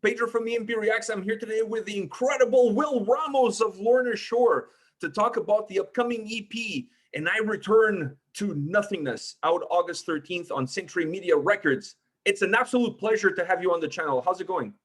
Pedro from A&P-Reacts. I'm here today with the incredible Will Ramos of Lorna Shore to talk about the upcoming EP, And I Return to Nothingness, out August 13th on Century Media Records. It's an absolute pleasure to have you on the channel. How's it going?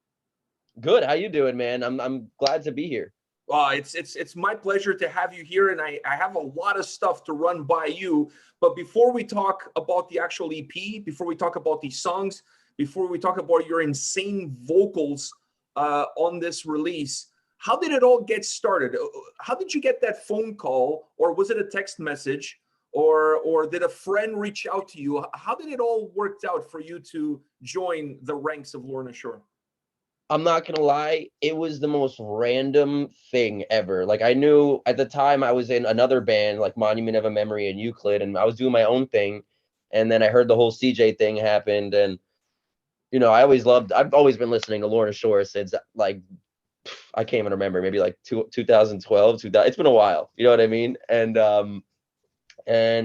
Good. How you doing, man? I'm glad to be here. It's my pleasure to have you here, and I have a lot of stuff to run by you. But before we talk about the actual EP, before we talk about these songs, before we talk about your insane vocals on this release, how did it all get started? How did you get that phone call, or was it a text message, or did a friend reach out to you? How did it all work out for you to join the ranks of Lorna Shore? I'm not gonna lie, it was the most random thing ever. Like, I knew at the time I was in another band, like Monument of a Memory and Euclid, and I was doing my own thing. And then I heard the whole CJ thing happened, and I've always been listening to Lorna Shore since, like, I can't even remember, maybe like 2012, 2000. It's been a while, you know what I mean? And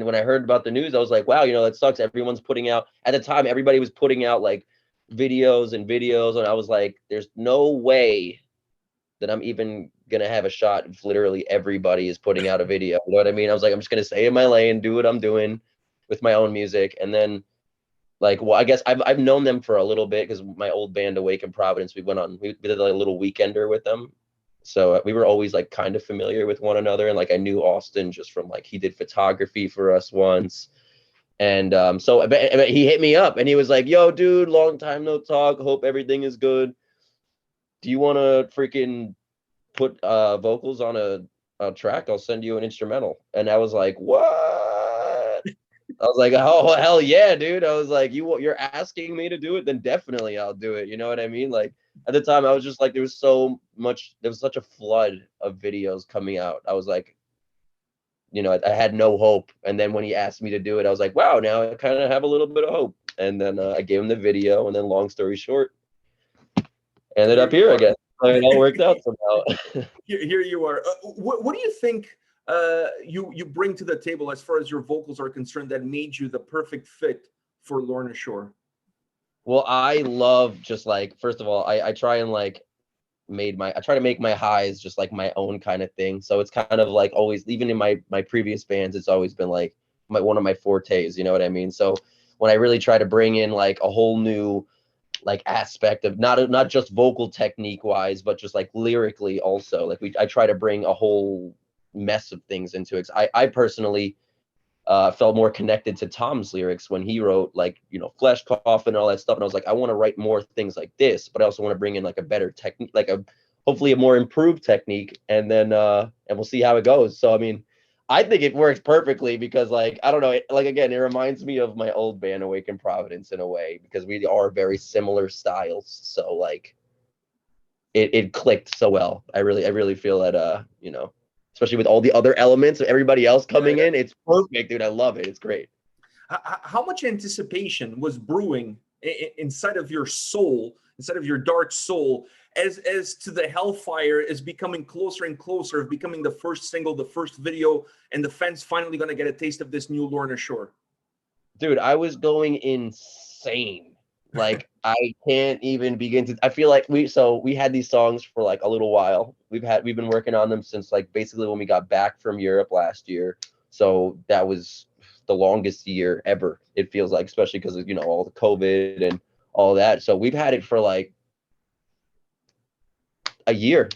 when I heard about the news, I was like, wow, that sucks. Everyone's putting out, at the time, everybody was putting out like videos, and I was like, there's no way that I'm even gonna have a shot if literally everybody is putting out a video. You know what I mean? I was like, I'm just gonna stay in my lane, do what I'm doing with my own music. And then, like, well, I guess I've known them for a little bit, because my old band Awaken Providence, we did like a little weekender with them. So we were always like kind of familiar with one another. And like, I knew Austin just from, like, he did photography for us once. And so but he hit me up and he was like, yo, dude, long time no talk. Hope everything is good. Do you want to freaking put vocals on a track? I'll send you an instrumental. And I was like, what? I was like, oh, hell yeah, dude. I was like, you're asking me to do it? Then definitely I'll do it. You know what I mean? Like, at the time I was just like, there was such a flood of videos coming out. I was like, I had no hope. And then when he asked me to do it, I was like, wow, now I kind of have a little bit of hope. And then I gave him the video, and then long story short, ended up here again. It all worked out somehow. Here you are. What do you think you bring to the table as far as your vocals are concerned that made you the perfect fit for Lorna Shore? Well, I love, just like, first of all, I try and like I try to make my highs just like my own kind of thing. So it's kind of like, always, even in my previous bands, it's always been like one of my fortes, you know what I mean? So when I really try to bring in like a whole new like aspect of not just vocal technique wise, but just like lyrically also, like I try to bring a whole mess of things into it. I personally felt more connected to Tom's lyrics when he wrote, like, Flesh Coffin and all that stuff. And I was like, I want to write more things like this, but I also want to bring in like a better technique, like hopefully a more improved technique. And then, and we'll see how it goes. So, I mean, I think it works perfectly, because, like, I don't know, like, again, it reminds me of my old band Awaken Providence in a way, because we are very similar styles. So, like, it clicked so well. I really feel that, especially with all the other elements of everybody else coming in, it's perfect, dude. I love it. It's great. How much anticipation was brewing inside of your soul, inside of your dark soul, as to the Hellfire is becoming closer and closer, of becoming the first single, the first video, and the fans finally going to get a taste of this new Lorna Shore? Dude, I was going insane. Like, I can't even begin to. I feel like we had these songs for like a little while. We've been working on them since, like, basically when we got back from Europe last year. So that was the longest year ever, it feels like, especially because of, all the COVID and all that. So we've had it for like a year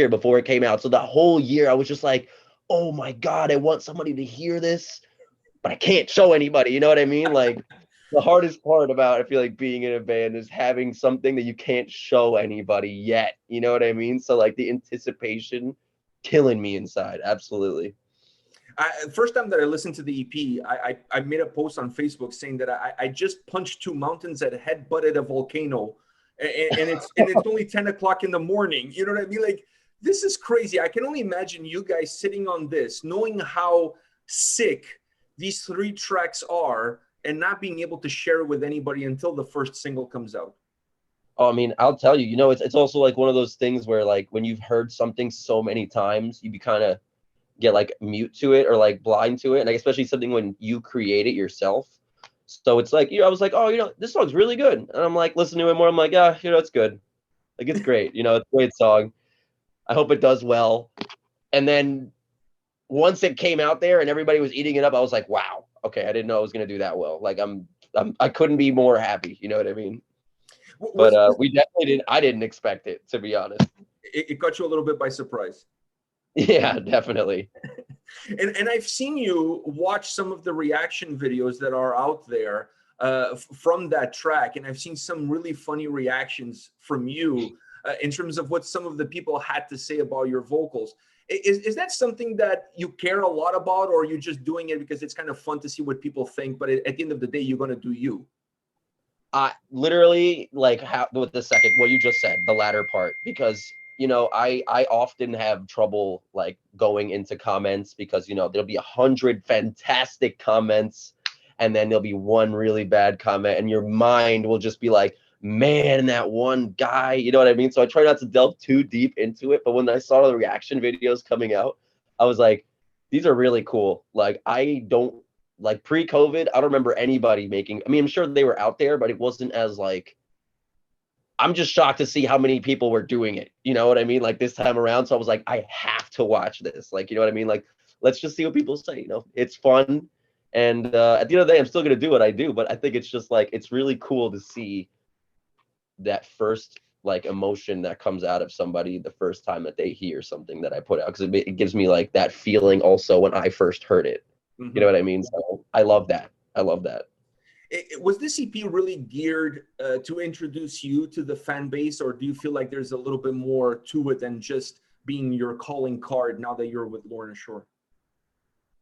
before it came out. So that whole year I was just like, oh my God, I want somebody to hear this, but I can't show anybody. You know what I mean? Like, the hardest part about, I feel like, being in a band is having something that you can't show anybody yet. You know what I mean? So, like, the anticipation killing me inside. Absolutely. First time that I listened to the EP, I made a post on Facebook saying that I just punched two mountains that headbutted a volcano, and it's only 10 o'clock in the morning. You know what I mean? Like, this is crazy. I can only imagine you guys sitting on this, knowing how sick these 3 tracks are, and not being able to share it with anybody until the first single comes out. Oh, I mean, I'll tell you, it's also like one of those things where, like, when you've heard something so many times, you kind of get like mute to it, or like blind to it. And like, especially something when you create it yourself. So it's like, I was like, oh, this song's really good. And I'm like, listen to it more. I'm like, yeah, it's good. Like, it's great. You know, it's a great song. I hope it does well. And then once it came out there and everybody was eating it up, I was like, wow, okay, I didn't know it was gonna do that well. Like, I couldn't be more happy. You know what I mean? But we definitely didn't. I didn't expect it, to be honest. It caught you a little bit by surprise. Yeah, definitely. And I've seen you watch some of the reaction videos that are out there from that track, and I've seen some really funny reactions from you in terms of what some of the people had to say about your vocals. Is that something that you care a lot about, or are you just doing it because it's kind of fun to see what people think, but at the end of the day, you're going to do you? Literally, like, how with the second, what you just said, the latter part, because you know, I often have trouble like going into comments because, you know, there'll be 100 fantastic comments and then there'll be one really bad comment and your mind will just be like, man, that one guy, you know what I mean? So I try not to delve too deep into it. But when I saw the reaction videos coming out, I was like, these are really cool. Like, I don't like pre-COVID, I don't remember anybody making, I mean, I'm sure they were out there, but it wasn't as like, I'm just shocked to see how many people were doing it. You know what I mean? Like, this time around. So I was like, I have to watch this. Like, you know what I mean? Like, let's just see what people say. You know, it's fun. And at the end of the day, I'm still going to do what I do. But I think it's just like, it's really cool to see that first like emotion that comes out of somebody the first time that they hear something that I put out. Because it gives me like that feeling also when I first heard it. Mm-hmm. You know what I mean? So I love that. I love that. Was this EP really geared to introduce you to the fan base, or do you feel like there's a little bit more to it than just being your calling card now that you're with Lorna Shore?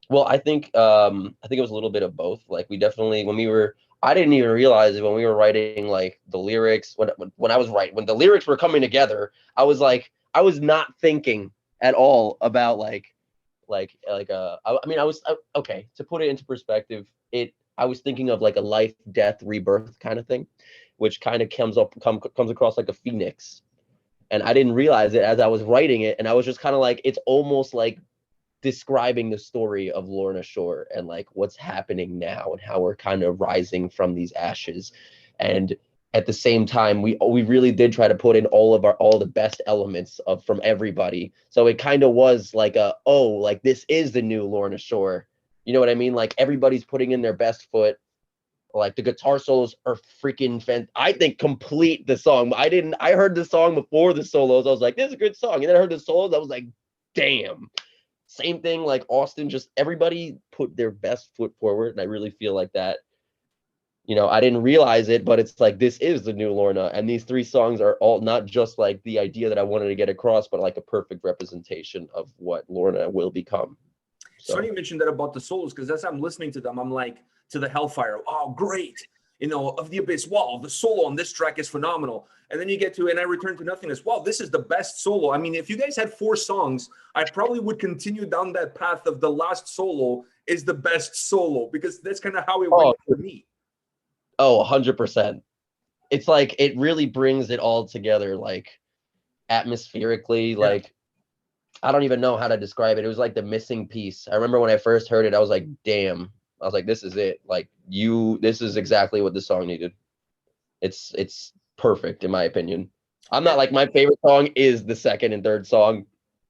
Well, I think it was a little bit of both. Like, we definitely, when we were, I didn't even realize it when we were writing like the lyrics, when I was writing, when the lyrics were coming together, I was like, I was not thinking at all about I mean, okay, to put it into perspective, I was thinking of like a life, death, rebirth kind of thing, which kind of comes across like a phoenix. And I didn't realize it as I was writing it. And I was just kind of like, it's almost like describing the story of Lorna Shore and like what's happening now and how we're kind of rising from these ashes. And at the same time, we really did try to put in all the best elements from everybody. So it kind of was like like, this is the new Lorna Shore. You know what I mean? Like, everybody's putting in their best foot. Like, the guitar solos are freaking I think complete the song. I heard the song before the solos. I was like, this is a good song. And then I heard the solos. I was like, damn. Same thing, like Austin, just everybody put their best foot forward. And I really feel like that, you know, I didn't realize it, but it's like, this is the new Lorna. And these 3 songs are all not just like the idea that I wanted to get across, but like a perfect representation of what Lorna will become. So funny you mentioned that about the solos, because as I'm listening to them, I'm like, to the Hellfire, oh, great. You know, Of the Abyss, wow, the solo on this track is phenomenal. And then you get to And I Return to Nothingness, wow, this is the best solo. I mean, if you guys had 4 songs, I probably would continue down that path of the last solo is the best solo, because that's kind of how it went for me. Oh, 100%. It's like, it really brings it all together, like, atmospherically, yeah. Like, I don't even know how to describe it. It was like the missing piece. I remember when I first heard it, I was like, damn. I was like, this is it. Like, this is exactly what the song needed. It's perfect, in my opinion. I'm not like, my favorite song is the second and third song,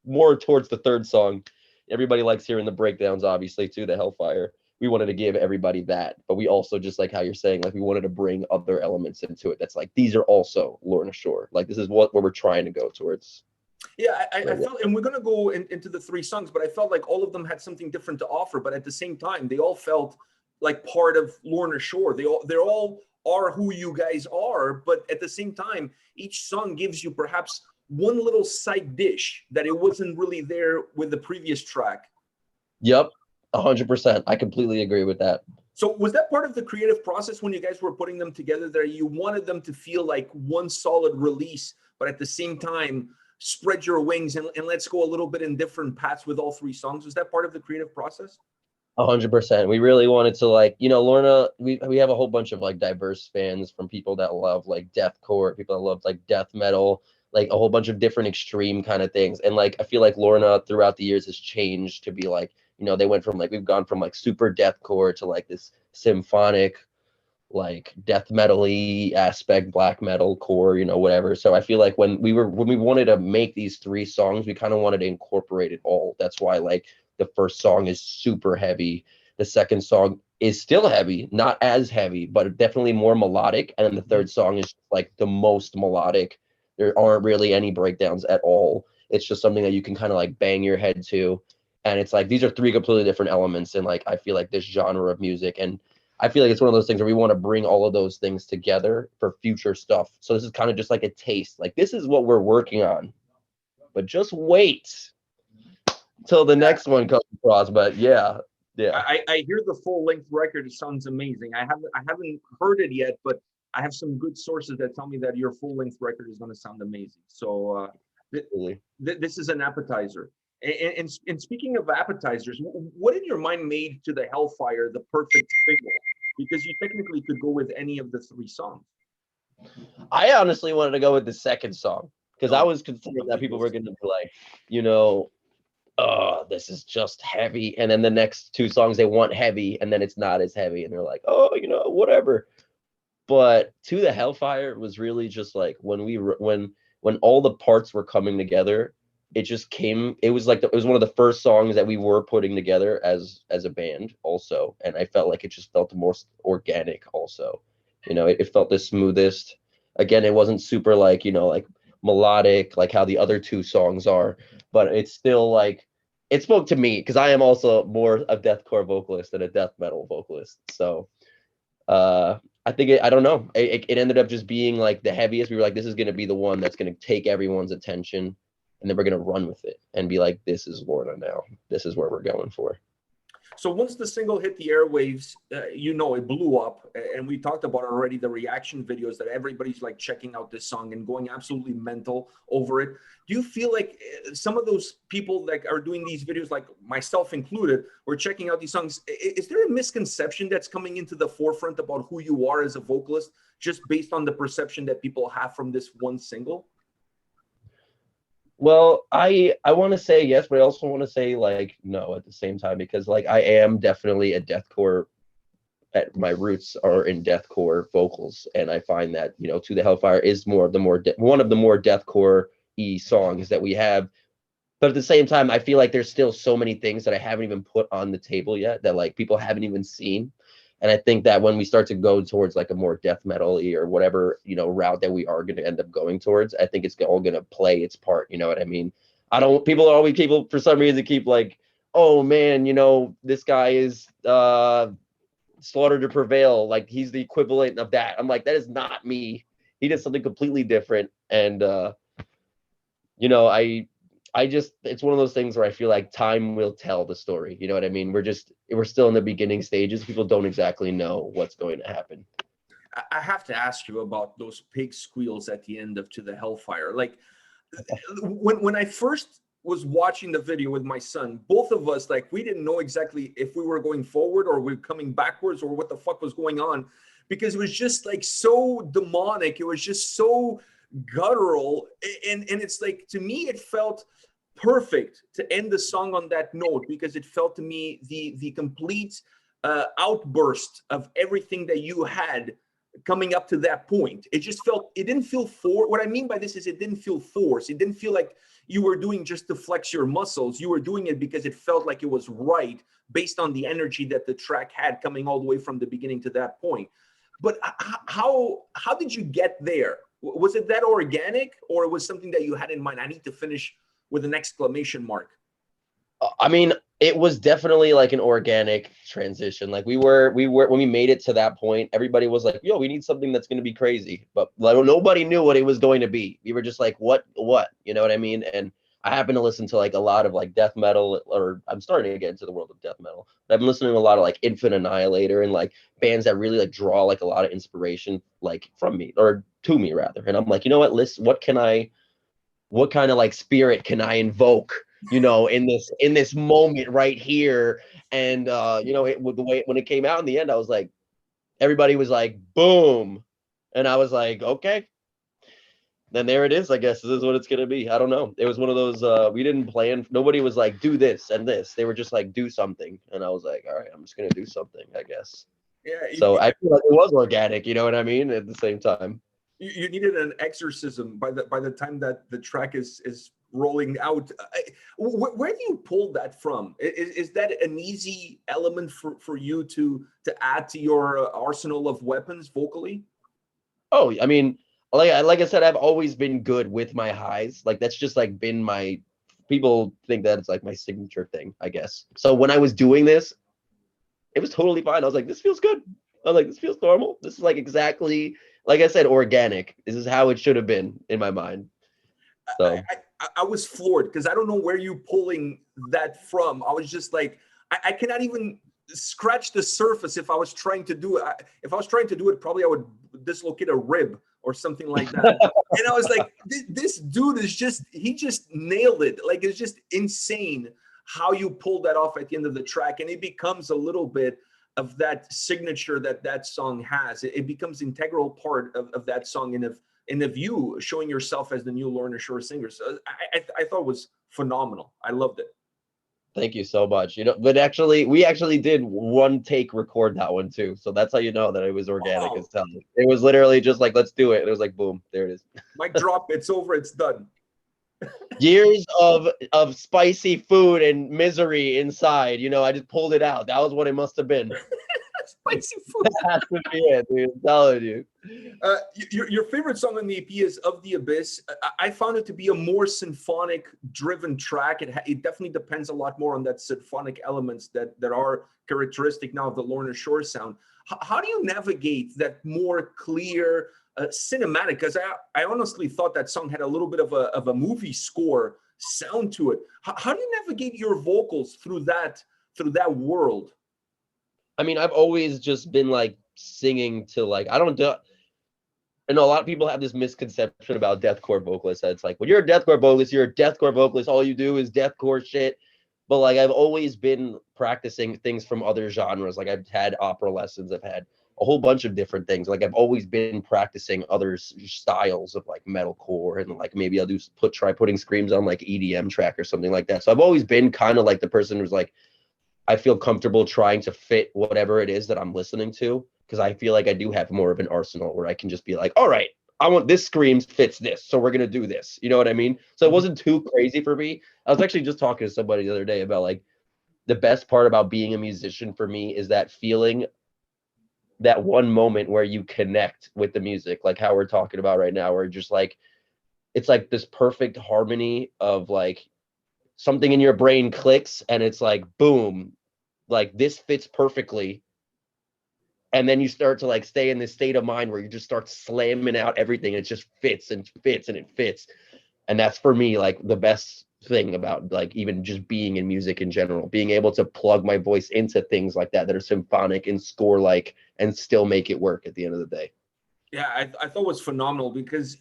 more towards the third song. Everybody likes hearing the breakdowns, obviously, too, the Hellfire. We wanted to give everybody that, but we also, just like how you're saying, like, we wanted to bring other elements into it. That's like, these are also Lorna Shore. Like, this is what we're trying to go towards. Yeah, I felt, and we're going to go into the 3 songs, but I felt like all of them had something different to offer. But at the same time, they all felt like part of Lorna Shore. They all are who you guys are. But at the same time, each song gives you perhaps one little side dish that it wasn't really there with the previous track. Yep, 100%. I completely agree with that. So was that part of the creative process when you guys were putting them together there? You wanted them to feel like one solid release, but at the same time, spread your wings and let's go a little bit in different paths with all 3 songs. Was that part of the creative process? 100%. We really wanted to, like, you know, Lorna, we have a whole bunch of like diverse fans, from people that love like deathcore, people that love like death metal, like a whole bunch of different extreme kind of things. And like, I feel like Lorna throughout the years has changed to be like, you know, they went from like, we've gone from like super deathcore to like this symphonic, like death metal-y aspect, black metal, core, whatever. So I feel like when we wanted to make these 3 songs, we kind of wanted to incorporate it all. That's why like the first song is super heavy. The second song is still heavy, not as heavy, but definitely more melodic. And then the third song is like the most melodic. There aren't really any breakdowns at all. It's just something that you can kind of like bang your head to. And it's like these are 3 completely different elements in like I feel like this genre of music. And I feel like it's one of those things where we want to bring all of those things together for future stuff. So this is kind of just like a taste. Like this is what we're working on. But just wait till the next one comes across. But yeah. I hear the full length record. It sounds amazing. I haven't heard it yet, but I have some good sources that tell me that your full length record is going to sound amazing. So Really. this is an appetizer. And speaking of appetizers, what in your mind made to the Hellfire the perfect single? Because you technically could go with any of the 3 songs. I honestly wanted to go with the second song because I Oh, was concerned that people were going to be like, you know, oh, this is just heavy. And then the next 2 songs they want heavy, and then it's not as heavy, and they're like, oh, whatever. But To the Hellfire was really just like when all the parts were coming together, it just came. It was like it was one of the first songs that we were putting together as a band, also, and I felt like it just felt the most organic, also. It felt the smoothest. Again, it wasn't super like like melodic like how the other 2 songs are, but it's still like it spoke to me because I am also more a deathcore vocalist than a death metal vocalist. So I think I don't know. It ended up just being like the heaviest. We were like, this is going to be the one that's going to take everyone's attention, and then we're going to run with it and be like, this is Lorna now. This is where we're going for. So once the single hit the airwaves, it blew up. And we talked about already the reaction videos that everybody's like checking out this song and going absolutely mental over it. Do you feel like some of those people that are doing these videos, like myself included, were checking out these songs? Is there a misconception that's coming into the forefront about who you are as a vocalist just based on the perception that people have from this one single? Well, I want to say yes, but I also want to say like no at the same time because like I am definitely a deathcore. At my roots are in deathcore vocals, and I find that To the Hellfire is more of the one of the more deathcore y songs that we have. But at the same time, I feel like there's still so many things that I haven't even put on the table yet that like people haven't even seen. And I think that when we start to go towards like a more death metal-y or whatever, route that we are going to end up going towards, I think it's all going to play its part. You know what I mean? People for some reason keep like, oh man, this guy is Slaughter to Prevail. Like he's the equivalent of that. I'm like, that is not me. He did something completely different. And, I just it's one of those things where I feel like time will tell the story. You know what I mean? We're still in the beginning stages. People don't exactly know what's going to happen. I have to ask you about those pig squeals at the end of To the Hellfire. Like when I first was watching the video with my son, both of us, like, we didn't know exactly if we were going forward or we were coming backwards or what the fuck was going on, because it was just like so demonic. It was just so guttural. And it's like, to me, it felt perfect to end the song on that note, because it felt to me the complete outburst of everything that you had coming up to that point. It didn't feel what I mean by this is it didn't feel forced. It didn't feel like you were doing just to flex your muscles. You were doing it because it felt like it was right based on the energy that the track had coming all the way from the beginning to that point. But how did you get there? Was it that organic, or it was something that you had in mind? I need to finish with an exclamation mark. I mean, it was definitely like an organic transition. Like we were when we made it to that point, everybody was like, yo, we need something that's going to be crazy. But like, nobody knew what it was going to be. We were just like, what? You know what I mean? And I happen to listen to like a lot of like death metal, or I'm starting to get into the world of death metal. But I've been listening to a lot of like Infant Annihilator and like bands that really like draw like a lot of inspiration like from me, or to me rather. And I'm like, you know what, listen, what kind of like spirit can I invoke, in this moment right here? And with the way when it came out in the end, I was like, everybody was like, boom. And I was like, okay, then there it is. I guess this is what it's gonna be. I don't know. It was one of those we didn't plan. Nobody was like, do this and this. They were just like, do something. And I was like, all right, I'm just gonna do something, I guess. Yeah, So I feel like it was organic, you know what I mean? At the same time. you needed an exorcism by the time that the track is rolling out. Where do you pull that from? Is that an easy element for you to add to your arsenal of weapons vocally? Oh, I mean, like I said, I've always been good with my highs. Like that's just like been my people think that it's like my signature thing, I guess. So when I was doing this, it was totally fine. I was like, this feels good. I was like, this feels normal. This is like exactly like I said, organic. This is how it should have been in my mind. I, So I was floored because I don't know where you pulling that from. I was just like, I cannot even scratch the surface if I was trying to do it. If I was trying to do it, probably I would dislocate a rib or something like that. And I was like, this dude is he just nailed it. Like, it's just insane how you pull that off at the end of the track. And it becomes a little bit of that signature that song has. It becomes integral part of that song. And of you showing yourself as the new Lorna Shore singer. So I thought it was phenomenal. I loved it. thank you so much. You know, but actually, we actually did one take record that one too. So that's how you know that it was organic Wow. as hell. It was literally just like, let's do it. And it was like, boom, there it is. Mic drop. It's over. It's done. Years of spicy food and misery inside. You know, I just pulled it out. That was what it must have been. Spicy food. That has to be it, dude. I'm telling you. Your favorite song on the EP is Of the Abyss. I found it to be a more symphonic driven track. It definitely depends a lot more on that symphonic elements that are characteristic now of the Lorna Shore sound. How do you navigate that more clear cinematic? Because I honestly thought that song had a little bit of a movie score sound to it. How do you navigate your vocals through that world? I mean, I've always just been like singing to like, I don't do, I know a lot of people have this misconception about deathcore vocalists. That it's like, when you're a deathcore vocalist, you're a deathcore vocalist. All you do is deathcore shit. But like, I've always been practicing things from other genres. Like, I've had opera lessons. I've had a whole bunch of different things. Like, I've always been practicing other styles of like metalcore, and like maybe I'll try putting screams on like EDM track or something like that. So I've always been kind of like the person who's like, I feel comfortable trying to fit whatever it is that I'm listening to, because I feel like I do have more of an arsenal where I can just be like, all right, I want this screams fits this, so we're gonna do this. You know what I mean? So it wasn't too crazy for me. I was actually just talking to somebody the other day about like the best part about being a musician for me is that feeling, that one moment where you connect with the music, like how we're talking about right now, where just like it's like this perfect harmony of like something in your brain clicks and it's like boom, like this fits perfectly, and then you start to like stay in this state of mind where you just start slamming out everything, and it just fits and fits and it fits. And that's for me like the best thing about like even just being in music in general, being able to plug my voice into things like that are symphonic and score like and still make it work at the end of the day. Yeah, I thought it was phenomenal because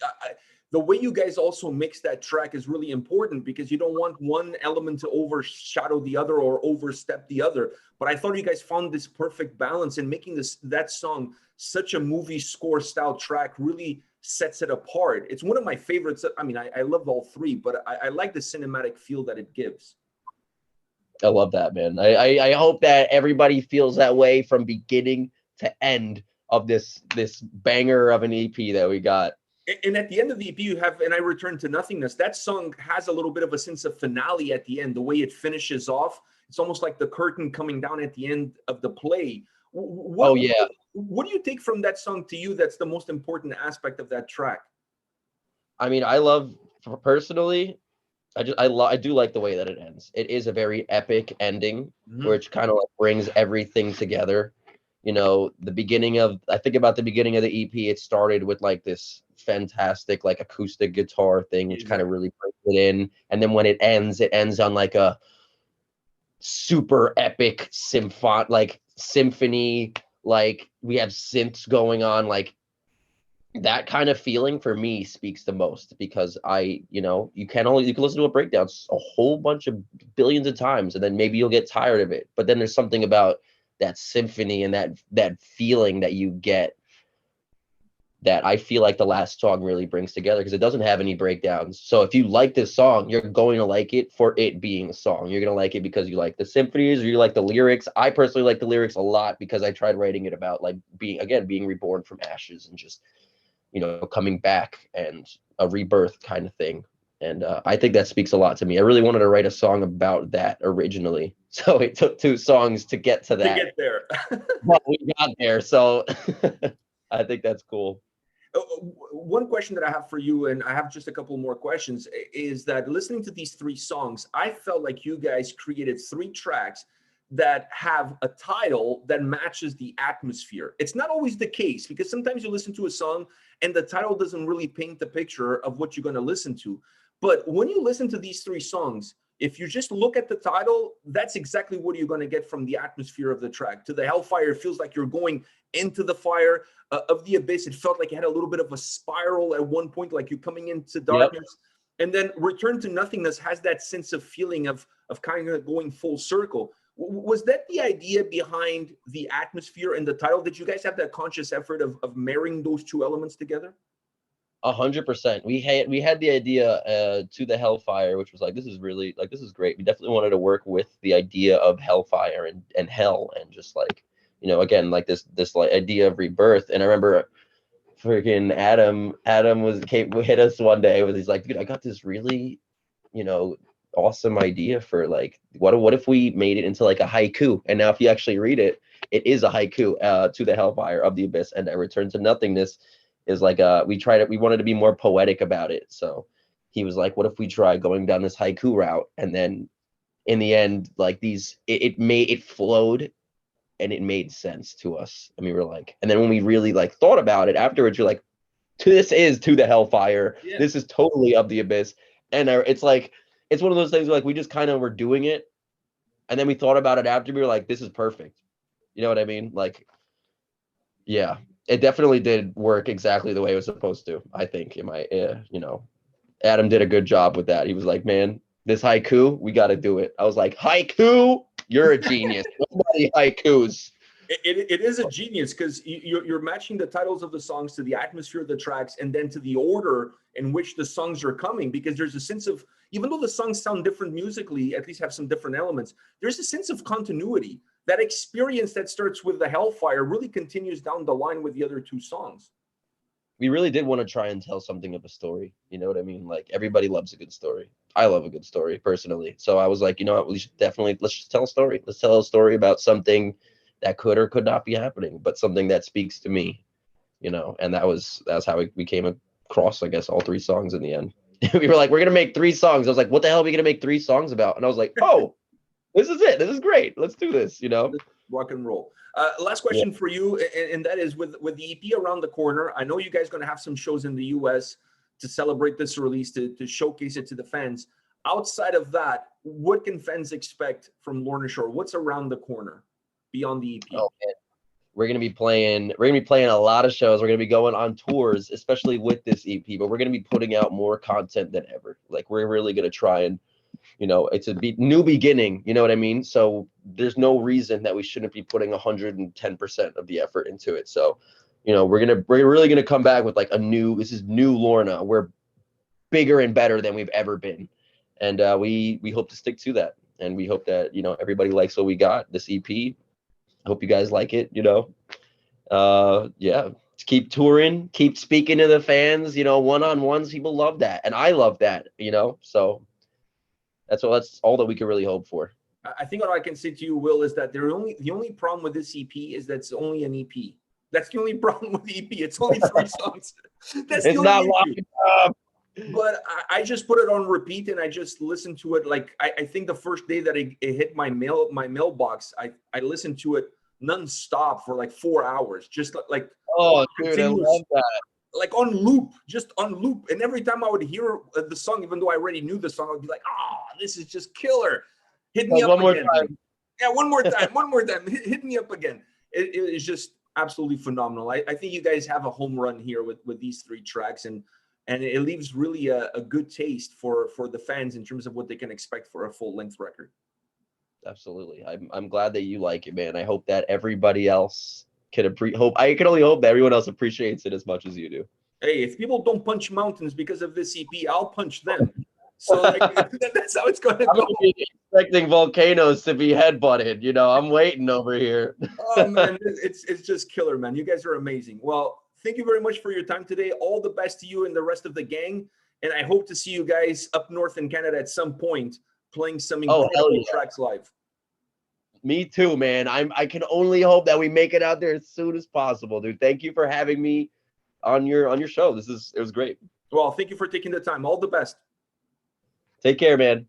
the way you guys also mix that track is really important because you don't want one element to overshadow the other or overstep the other. But I thought you guys found this perfect balance, and making that song such a movie score style track really sets it apart. It's one of my favorites. I mean, I love all three, but I like the cinematic feel that it gives. I love that, man. I hope that everybody feels that way from beginning to end of this banger of an EP that we got. And at the end of the EP, you have "And I Return to Nothingness." That song has a little bit of a sense of finale at the end. The way it finishes off, it's almost like the curtain coming down at the end of the play. Oh yeah. What do you take from that song to you that's the most important aspect of that track? I mean, I love personally, I do like the way that it ends. It is a very epic ending, Mhm. which kind of like brings everything together. You know, I think about the beginning of the EP, it started with like this fantastic like acoustic guitar thing, which kind of Exactly. really brings it in. And then when it ends on like a super epic symphony, like we have synths going on, like that kind of feeling for me speaks the most, because you can listen to a breakdown a whole bunch of billions of times and then maybe you'll get tired of it, but then there's something about that symphony and that feeling that you get that I feel like the last song really brings together, because it doesn't have any breakdowns. So if you like this song, you're going to like it for it being a song. You're going to like it because you like the symphonies or you like the lyrics. I personally like the lyrics a lot because I tried writing it about like being reborn from ashes and just, you know, coming back and a rebirth kind of thing. And I think that speaks a lot to me. I really wanted to write a song about that originally. So it took 2 songs to get to that. To get there. But we got there. So I think that's cool. One question that I have for you, and I have just a couple more questions, is that listening to these 3 songs, I felt like you guys created 3 tracks that have a title that matches the atmosphere. It's not always the case, because sometimes you listen to a song and the title doesn't really paint the picture of what you're going to listen to. But when you listen to these 3 songs, if you just look at the title, that's exactly what you're going to get from the atmosphere of the track. To the Hellfire, it feels like you're going into the fire. Of the Abyss, it felt like it had a little bit of a spiral at one point, like you're coming into darkness. Yep. And then Return to Nothingness has that sense of feeling of kind of going full circle. Was that the idea behind the atmosphere and the title? Did you guys have that conscious effort of marrying those 2 elements together? 100%. We had the idea to the Hellfire, which was like, this is really like, this is great. We definitely wanted to work with the idea of Hellfire and hell, and just like, you know, again, like this like idea of rebirth. And I remember freaking Adam hit us one day with, he's like, dude, I got this really, you know, awesome idea for like, what if we made it into like a haiku? And now if you actually read it, it is a haiku, to the Hellfire, of the Abyss, and I Return to Nothingness is like, we wanted to be more poetic about it. So he was like, what if we try going down this haiku route? And then in the end, like it flowed and it made sense to us. And we were like, and then when we really like thought about it afterwards, you're like, this is To the Hellfire. Yeah. This is totally Of the Abyss. And it's like, it's one of those things where like we just kind of were doing it, and then we thought about it after. We were like, this is perfect. You know what I mean? Like, yeah, it definitely did work exactly the way it was supposed to. I think you know, Adam did a good job with that. He was like, man, this haiku, we got to do it. I was like, haiku, you're a genius. Nobody haikus. It is a genius, because you're matching the titles of the songs to the atmosphere of the tracks, and then to the order in which the songs are coming, because there's a sense of, even though the songs sound different musically, at least have some different elements, there's a sense of continuity. That experience that starts with the Hellfire really continues down the line with the other 2 songs. We really did want to try and tell something of a story. You know what I mean? Like, everybody loves a good story. I love a good story personally. So I was like, you know what, let's just tell a story. Let's tell a story about something that could or could not be happening, but something that speaks to me, you know. And that's how we came across, I guess, all 3 songs in the end. We were like, we're gonna make 3 songs. I was like, what the hell are we gonna make 3 songs about? And I was like, oh, this is it. This is great. Let's do this, you know. Rock and roll. Last question for you, and that is, with the EP around the corner, I know you guys are going to have some shows in the US to celebrate this release, to showcase it to the fans. Outside of that, what can fans expect from Lorna Shore? What's around the corner beyond the EP? Oh, man. We're gonna be playing a lot of shows. We're gonna be going on tours, especially with this EP, but we're gonna be putting out more content than ever. Like, we're really gonna try and, you know, it's a new beginning, you know what I mean? So there's no reason that we shouldn't be putting 110% of the effort into it. So, you know, we're really gonna come back with like this is new Lorna. We're bigger and better than we've ever been, and we hope to stick to that. And we hope that, you know, everybody likes what we got, this EP. I hope you guys like it, you know. Yeah, keep touring, keep speaking to the fans, you know, one-on-ones. People love that, and I love that, you know. So that's all that we can really hope for. I think what I can say to you, Will, is that the only problem with this EP is that it's only an EP. That's the only problem with the EP. It's only 3 songs. That's it's not long enough. But I just put it on repeat, and I just listened to it. Like, I think the first day that it hit my mailbox, I listened to it nonstop for like 4 hours, just like, oh, dude, I love that. Like on loop, just on loop. And every time I would hear the song, even though I already knew the song, I would be like, oh, this is just killer. Hit me up one more again. time. Yeah, one more time. Hit me up again. It is just absolutely phenomenal. I think you guys have a home run here with these 3 tracks, and it leaves really a good taste for the fans in terms of what they can expect for a full-length record. Absolutely. I'm glad that you like it, man. I hope that everybody else I can only hope that everyone else appreciates it as much as you do. Hey, if people don't punch mountains because of this EP, I'll punch them. So like, that's how it's going to I'm go. gonna be expecting volcanoes to be headbutted. You know, I'm waiting over here. Oh man, it's just killer, man. You guys are amazing. Well, thank you very much for your time today. All the best to you and the rest of the gang. And I hope to see you guys up north in Canada at some point playing some incredible tracks live. Me too, man. I can only hope that we make it out there as soon as possible, dude. Thank you for having me on your show. It was great. Well, thank you for taking the time. All the best. Take care, man.